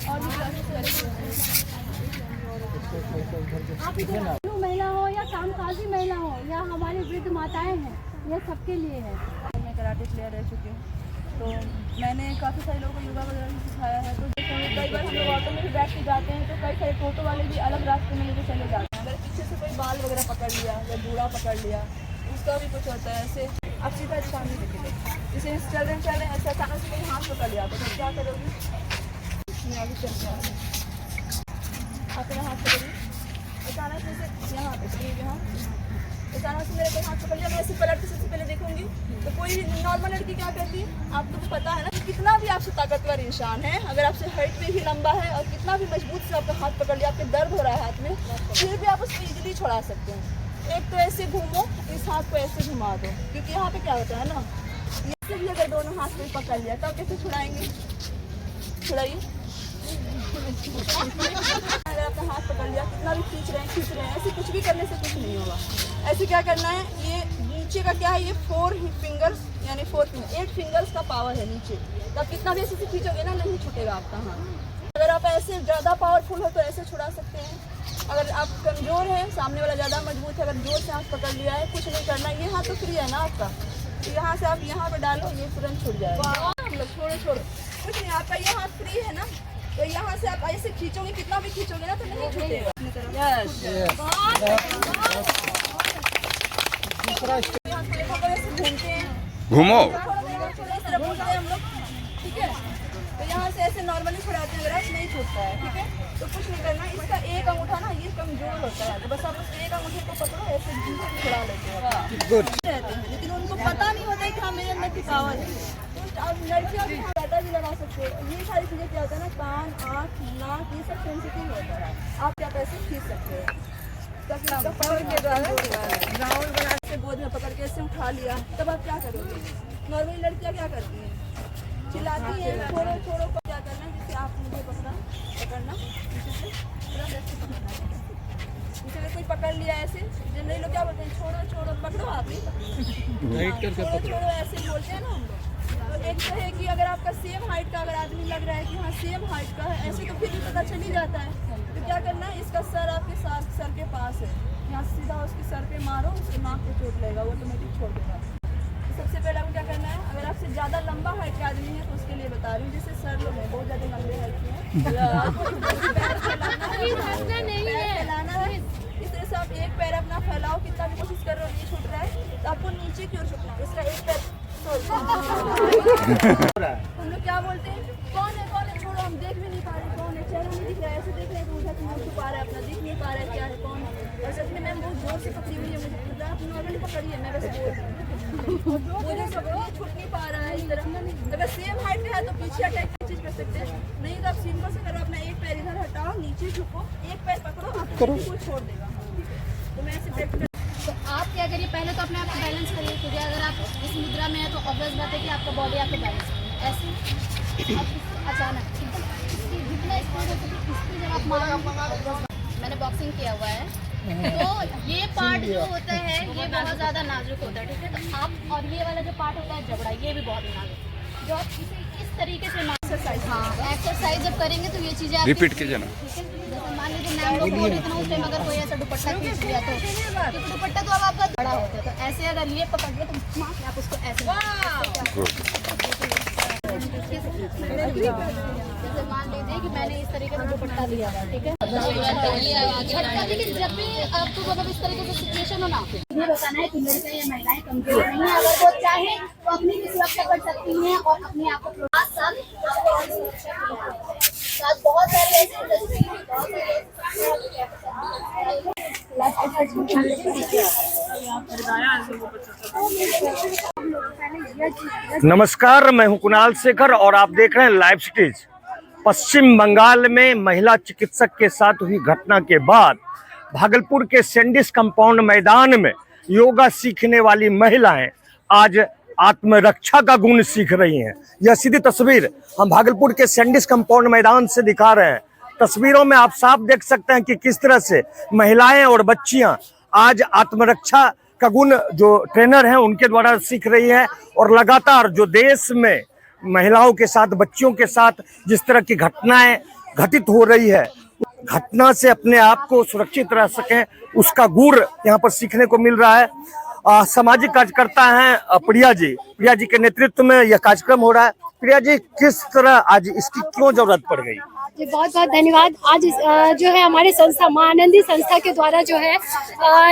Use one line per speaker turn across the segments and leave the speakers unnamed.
और भी क्लासेस आप महिला हो या कामकाजी महिला हो या हमारी वृद्ध माताएं हैं, यह सबके लिए है।
मैं कराटे प्लेयर रह चुकी हूँ, तो मैंने काफ़ी सारे लोगों को योगा वगैरह भी सिखाया है। तो कई बार हम लोग ऑटो में भी बैठ के जाते हैं, तो कई सारे टोटो वाले भी अलग रास्ते में लेके चले जाते हैं। अगर पीछे से कोई बाल वगैरह पकड़ लिया या जूड़ा पकड़ लिया, उसका भी कुछ होता है। ऐसे आप सीधा सामने देखिए, जैसे चल रहे ऐसे अचानक से कोई हाथ पकड़ लिया तो क्या करोगी? मैं आगे चलते हैं, आप मेरा हाथ पकड़िए। अचानक से यहाँ पे यहाँ अचानक से मेरे को हाथ पकड़ लिया, मैं ऐसे पलट के सबसे पहले देखूंगी तो कोई नॉर्मल लड़की क्या कहती है? आपको तो पता है ना, कितना भी आपसे ताकतवर इंसान है, अगर आपसे हाइट में भी लंबा है और कितना भी मजबूत से आपका हाथ पकड़ लिया, आपके दर्द हो रहा है हाथ में, फिर भी आप उसको इजीली छुड़ा सकते हैं। एक तो ऐसे घूमो, इस हाथ को ऐसे घुमा दो, क्योंकि यहाँ पे क्या होता है ना, ये भी अगर दोनों हाथ में पकड़ लिया तो आप कैसे छुड़ाएंगे? छुड़ाइए। अगर आपने हाथ पकड़ लिया, कितना भी खींच रहे हैं, ऐसे कुछ भी करने से कुछ नहीं होगा। ऐसे क्या करना है, ये नीचे का क्या है, ये 4 फिंगर्स यानी 8 फिंगर्स का पावर है नीचे, तो आप कितना भी ऐसे से खींचोगे ना, नहीं छूटेगा आपका हाथ। अगर आप ऐसे ज़्यादा पावरफुल हो तो ऐसे छुड़ा सकते हैं। अगर आप कमज़ोर हैं, सामने वाला ज़्यादा मजबूत है, अगर जोर से हाथ पकड़ लिया है, कुछ नहीं करना, ये हाथ तो फ्री है ना आपका, तो यहाँ से आप यहाँ पर डालो, ये तुरंत छूट जाएगा। हम लोग छोड़ो कुछ नहीं, आपका ये हाथ फ्री है ना, तो यहाँ से आप ऐसे खींचोगे, कितना भी खींचोगे ना तो नहीं छूटेगा।
घूमो।
हम लोग ठीक है, तो यहाँ से ऐसे नॉर्मली छुड़ाते हैं, अगर आप नहीं छूटता है, ठीक है, तो कुछ नहीं करना। इसका एक अंगूठा ना ये कमजोर होता है, तो बस आप उस एक अंगूठे को पकड़ो, ऐसे छुड़ा लेते हैं, लेकिन उनको पता नहीं होता है कि हाँ मेरे अंदर की पावर है। आप लड़कियों भी ज़्यादा भी लगा सकते हो। ये सारी चीज़ें क्या होता है ना, कान, आँख, नाक, ये सब सेंसिटिव होता है, आप क्या पैसे खींच सकते हो। पकड़ के राउंड बना के गोद में पकड़ के ऐसे उठा लिया, तब आप क्या करोगे? नॉर्मली लड़कियाँ क्या करती हैं, चिल्लाती हैं, छोड़ो को क्या करना है, जैसे आप मुझे पकड़ना पीछे से पूरा ऐसे पकड़ना है। जैसे अगर कोई पकड़ लिया ऐसे, जनरली लोग क्या बोलते हैं, छोड़ो पकड़ो, आप ही छोड़ो ऐसे बोलते हैं ना हम लोग। तो एक तो है कि अगर आपका सेम हाइट का अगर आदमी लग रहा है कि हाँ सेम हाइट का है, ऐसे तो फिर भी पता चल ही जाता है। तो क्या करना है, इसका सर आपके सर के पास है, यहाँ सीधा उसके सर पे मारो, उसके नाक पे चोट लगेगा, वो ऑटोमेटिक छोड़ देगा। तो सबसे पहले आपको क्या करना है, अगर आपसे ज़्यादा लंबा हाइट का आदमी है तो उसके लिए बता रही हूँ, जैसे सर लोग हैं बहुत ज़्यादा लंबे हाइट के हैं, पैर फैलाना है। इस तरह से आप एक पैर अपना फैलाओ, कितना भी कोशिश कर रहे हो नहीं छूट रहा है, तो आपको नीचे की ओर छूटना है। इसका एक पैर हम लोग क्या बोलते हैं, कौन है, छोड़ो, हम देख भी नहीं पा रहे कौन है, चेहरा नहीं दिख रहा है, ऐसे देख रहे हैं तो उधर मुँह छुपा रहा है अपना, दिख नहीं पा रहा है क्या है कौन है। और सच में मैम बहुत जोर से पकड़ी हुई है, मुझे आप नॉर्मली पकड़िए, मैं वैसे बोल रही हूँ, मुझे सब छूट नहीं पा रहा है इस तरह। अगर सेम हाइट का है तो पीछे अटैक की चीज़ कर सकते हैं, नहीं तो आप सिंपल से करो, अपना एक पैर इधर हटाओ, नीचे झुको, एक पैर पकड़ो, आपको छोड़ देगा। तो मैं ऐसे प्रैक्टिस।
तो आप क्या करिए, पहले तो अपने आप को बैलेंस करिए, क्योंकि अगर आप इस मुद्रा में है तो ऑब्वियस बात है कि आपका बॉडी आपको बैलेंस करेगा। ऐसे अब अचानक इसकी जितना स्पीड होती है इसकी जब आप मारो, मैंने बॉक्सिंग किया हुआ है, तो ये पार्ट जो होता है ये बहुत ज़्यादा नाजुक होता है, ठीक है, तो आप और ये वाला जो पार्ट होता है जबड़ा, ये भी बहुत नाजुक है, जो आप इसे इस तरीके से एक्सरसाइज जब करेंगे तो ये चीज़ें
रिपीट कीजिए ना।
जैसे मान लीजिए मैम लोग बोल रहे थे ना उस टाइम, अगर कोई ऐसा दुपट्टा खींच लिया तो, क्योंकि दुपट्टा तो अब आपका बड़ा होता है, तो ऐसे अगर ये पकड़ लिया तो आप उसको ऐसे जैसे मान लीजिए कि मैंने इस तरीके से दुपट्टा लिया है, ठीक है, झटका। लेकिन जब भी आपको मतलब इस तरीके से सिचुएशन हो ना, ये बताना है कि लड़कियां या महिलाएं कमजोर नहीं है, अगर वो चाहे तो अपनी भी सुरक्षा कर सकती हैं और अपने आप को बहुत सारे
नमस्कार, मैं हूं कुणाल शेखर और आप देख रहे हैं लाइव स्टेज। पश्चिम बंगाल में महिला चिकित्सक के साथ हुई घटना के बाद भागलपुर के सैंडिस कंपाउंड मैदान में योगा सीखने वाली महिलाएं आज आत्मरक्षा का गुण सीख रही हैं। यह सीधी तस्वीर हम भागलपुर के सैंडिस कंपाउंड मैदान से दिखा रहे हैं। तस्वीरों में आप साफ देख सकते हैं कि किस तरह से महिलाएं और बच्चियां आज आत्मरक्षा का गुण जो ट्रेनर हैं उनके द्वारा सीख रही हैं और लगातार जो देश में महिलाओं के साथ, बच्चियों के साथ जिस तरह की घटनाएं घटित हो रही है, घटना से अपने आप को सुरक्षित रह सकें, उसका गुण यहाँ पर सीखने को मिल रहा है। सामाजिक कार्यकर्ता हैं प्रिया जी के नेतृत्व में यह कार्यक्रम हो रहा है। प्रिया जी, किस तरह आज इसकी क्यों जरूरत पड़ गई?
जी बहुत बहुत धन्यवाद। आज जो है हमारे संस्था माँ आनंदी संस्था के द्वारा जो है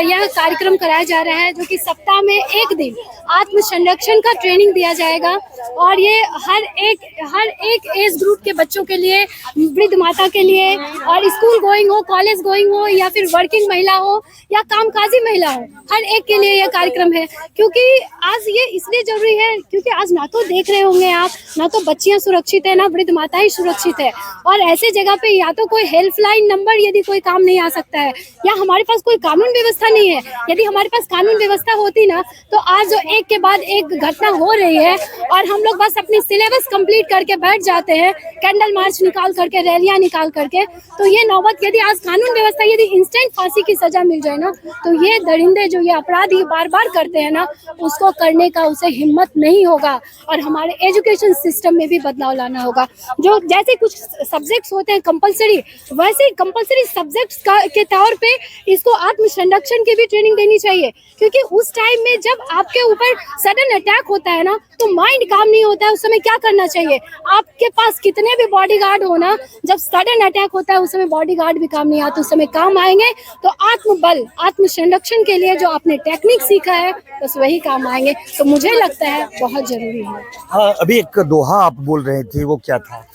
यह कार्यक्रम कराया जा रहा है, जो कि सप्ताह में एक दिन आत्म संरक्षण का ट्रेनिंग दिया जाएगा। और ये हर एक एज ग्रुप के बच्चों के लिए, वृद्ध माता के लिए, और स्कूल गोइंग हो, कॉलेज गोइंग हो, या फिर वर्किंग महिला हो या कामकाजी महिला हो, हर एक के लिए यह कार्यक्रम है। क्योंकि आज ये इसलिए जरूरी है क्योंकि आज ना तो देख रहे होंगे आप, ना तो बच्चियां सुरक्षित है, ना वृद्ध माताएं सुरक्षित है। और ऐसे जगह पे या तो कोई हेल्पलाइन नंबर यदि कोई काम नहीं आ सकता है, या हमारे पास कोई कानून व्यवस्था नहीं है। यदि हमारे पास कानून व्यवस्था होती ना, तो आज जो एक के बाद एक घटना हो रही है और हम लोग बस अपनी सिलेबस कंप्लीट करके बैठ जाते हैं, कैंडल मार्च निकाल करके, रैलियां निकाल करके, तो ये नौबत यदि आज कानून व्यवस्था यदि इंस्टेंट फांसी की सजा मिल जाए ना, तो ये दरिंदे जो ये अपराधी बार बार करते हैं ना, उसको करने का उसे हिम्मत नहीं होगा। और हमारे एजुकेशन सिस्टम में भी बदलाव लाना होगा। जो जैसे कुछ सब्जेक्ट्स होते हैं कंपलसरी, वैसे कंपलसरी सब्जेक्ट्स के तौर पे इसको आत्म संरक्षण की भी ट्रेनिंग देनी चाहिए। क्योंकि उस टाइम में जब आपके ऊपर सडन अटैक होता है ना, तो माइंड काम नहीं होता है। उस समय क्या करना चाहिए? आपके पास कितने भी बॉडीगार्ड हो ना, जब सडन अटैक होता है उस समय बॉडीगार्ड भी काम नहीं आता, उस समय काम आएंगे तो आत्मबल, आत्म संरक्षण के लिए जो आपने टेक्निक सीखा है बस वही काम आएंगे। तो मुझे लगता है बहुत जरूरी है।
हाँ, अभी एक दोहा आप बोल रहे थे, वो क्या था?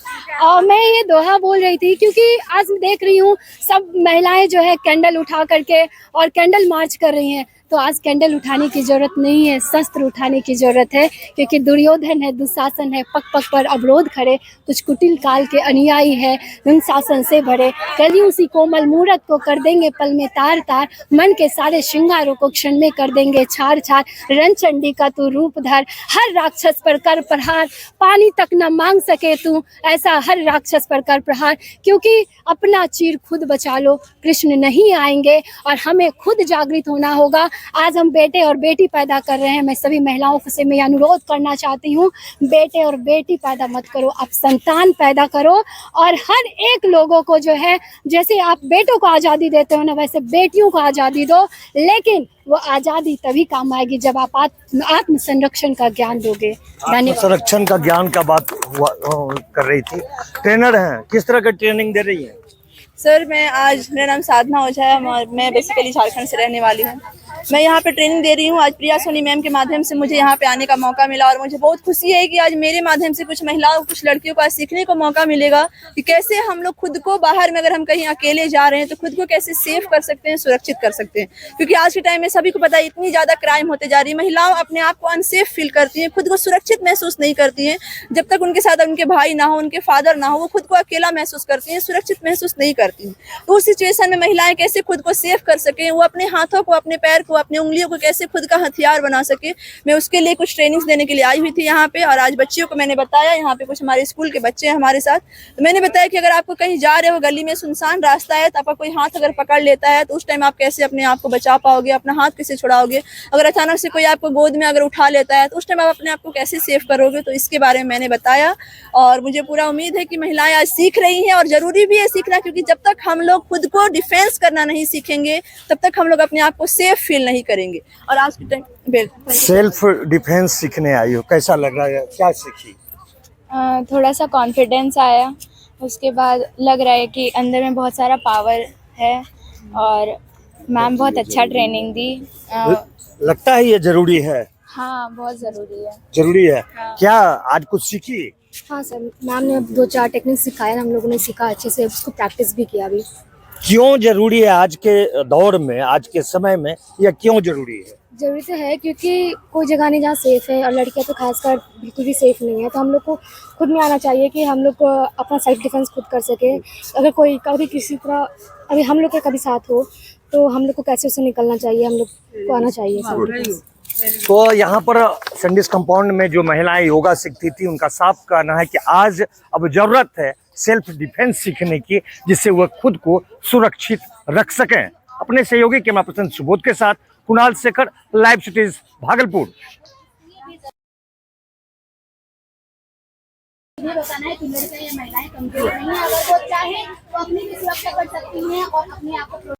मैं ये दोहा बोल रही थी क्योंकि आज देख रही हूँ सब महिलाएं जो है कैंडल उठा करके और कैंडल मार्च कर रही हैं। तो आज कैंडल उठाने की जरूरत नहीं है, शस्त्र उठाने की जरूरत है। क्योंकि दुर्योधन है, दुशासन है, पग पग पर अवरोध खड़े, कुछ कुटिल काल के अनुयायी है, उन शासन से भरे। कलियों सी कोमल मूरत को कर देंगे पल में तार तार, मन के सारे श्रृंगारों को क्षण में कर देंगे छार छार। रणचंडी का तू रूप धर, हर राक्षस पर कर प्रहार, पानी तक न मांग सके तू, ऐसा हर राक्षस पर कर प्रहार। क्योंकि अपना चीर खुद बचा लो, कृष्ण नहीं आएंगे और हमें खुद जागृत होना होगा। आज हम बेटे और बेटी पैदा कर रहे हैं। मैं सभी महिलाओं से मैं अनुरोध करना चाहती हूँ, बेटे और बेटी पैदा मत करो, आप संतान पैदा करो। और हर एक लोगों को जो है, जैसे आप बेटों को आज़ादी देते हो ना, वैसे बेटियों को आज़ादी दो। लेकिन वो आज़ादी तभी काम आएगी जब आप आत्म संरक्षण का ज्ञान दोगे। धन्यवाद।
संरक्षण का ज्ञान का बात कर रही थी। ट्रेनर हैं, किस तरह का ट्रेनिंग दे रही है?
सर मेरा नाम साधना ओझा है और मैं बेसिकली झारखंड से रहने वाली हूँ। मैं यहाँ पे ट्रेनिंग दे रही हूँ। आज प्रिया सोनी मैम के माध्यम से मुझे यहाँ पे आने का मौका मिला और मुझे बहुत खुशी है कि आज मेरे माध्यम से कुछ महिलाओं, कुछ लड़कियों को आज सीखने को मौका मिलेगा कि कैसे हम लोग खुद को बाहर में, अगर हम कहीं अकेले जा रहे हैं तो खुद को कैसे सेफ कर सकते हैं, सुरक्षित कर सकते हैं। क्योंकि आज के टाइम में सभी को पता है इतनी ज़्यादा क्राइम होते जा रही है, महिलाओं अपने आप को अनसेफ फील करती हैं, खुद को सुरक्षित महसूस नहीं करती हैं। जब तक उनके साथ उनके भाई ना हो, उनके फादर ना हो, वो खुद को अकेला महसूस करती हैं, सुरक्षित महसूस नहीं करती हैं। तो उस सिचुएशन में महिलाएं कैसे खुद को सेफ कर सकें, वो अपने हाथों को, अपने पैर को, अपनी उंगलियों को कैसे खुद का हथियार बना सके, मैं उसके लिए कुछ ट्रेनिंग्स देने के लिए आई हुई थी यहाँ पे। और आज बच्चियों को मैंने बताया, यहाँ पे कुछ हमारे स्कूल के बच्चे हैं हमारे साथ, तो मैंने बताया कि अगर आपको कहीं जा रहे हो, गली में सुनसान रास्ता है, तो आपका कोई हाथ अगर पकड़ लेता है तो उस टाइम आप कैसे अपने आप को बचा पाओगे, अपना हाथ कैसे छुड़ाओगे। अगर अचानक से कोई आपको गोद में अगर उठा लेता है तो उस टाइम आप अपने आप को कैसे सेफ करोगे। तो इसके बारे में मैंने बताया और मुझे पूरा उम्मीद है कि महिलाएं आज सीख रही हैं। और जरूरी भी है सीखना, क्योंकि जब तक हम लोग खुद को डिफेंस करना नहीं सीखेंगे तब तक हम लोग अपने आप को सेफ फील नहीं करेंगे। और आज के टाइम
सेल्फ डिफेंस सीखने आई हो, कैसा लग रहा है, क्या सीखी?
थोड़ा सा कॉन्फिडेंस आया, उसके बाद लग रहा है कि अंदर में बहुत सारा पावर है और मैम बहुत अच्छा ट्रेनिंग दी।
लगता है ये जरूरी है?
हाँ, बहुत ज़रूरी है।
जरूरी है। हाँ। क्या आज कुछ सीखी?
हाँ सर, मैम ने 2-4 टेक्निक सिखाया, हम लोगों ने सीखा अच्छे से, उसको प्रैक्टिस भी किया अभी।
क्यों जरूरी है आज के दौर में, आज के समय में, या क्यों जरूरी है?
जरूरी तो है क्योंकि कोई जगह नहीं जहाँ सेफ है, और लड़कियाँ तो खासकर बिल्कुल भी सेफ नहीं है। तो हम लोग को खुद में आना चाहिए कि हम लोग अपना सेल्फ डिफेंस खुद कर सके। अगर कोई कभी किसी तरह, अभी हम लोग के कभी साथ हो तो हम लोग को कैसे उससे निकलना चाहिए, हम लोग को आना चाहिए सेल्फ डिफेंस।
तो यहाँ पर सैंडिस कंपाउंड में जो महिलाएं योगा सीखती थी, उनका साफ कहना है कि आज अब जरूरत है सेल्फ डिफेंस सीखने की, जिससे वह खुद को सुरक्षित रख सकें। अपने सहयोगी कैमरा पर्सन सुबोध के साथ कुणाल शेखर, लाइव सिटीज भागलपुर।
ये बताना है कि लड़के या महिलाएं कमजोर नहीं है, अगर वो चाहे तो अपनी भी सुरक्षा कर सकती हैं और अपने आप को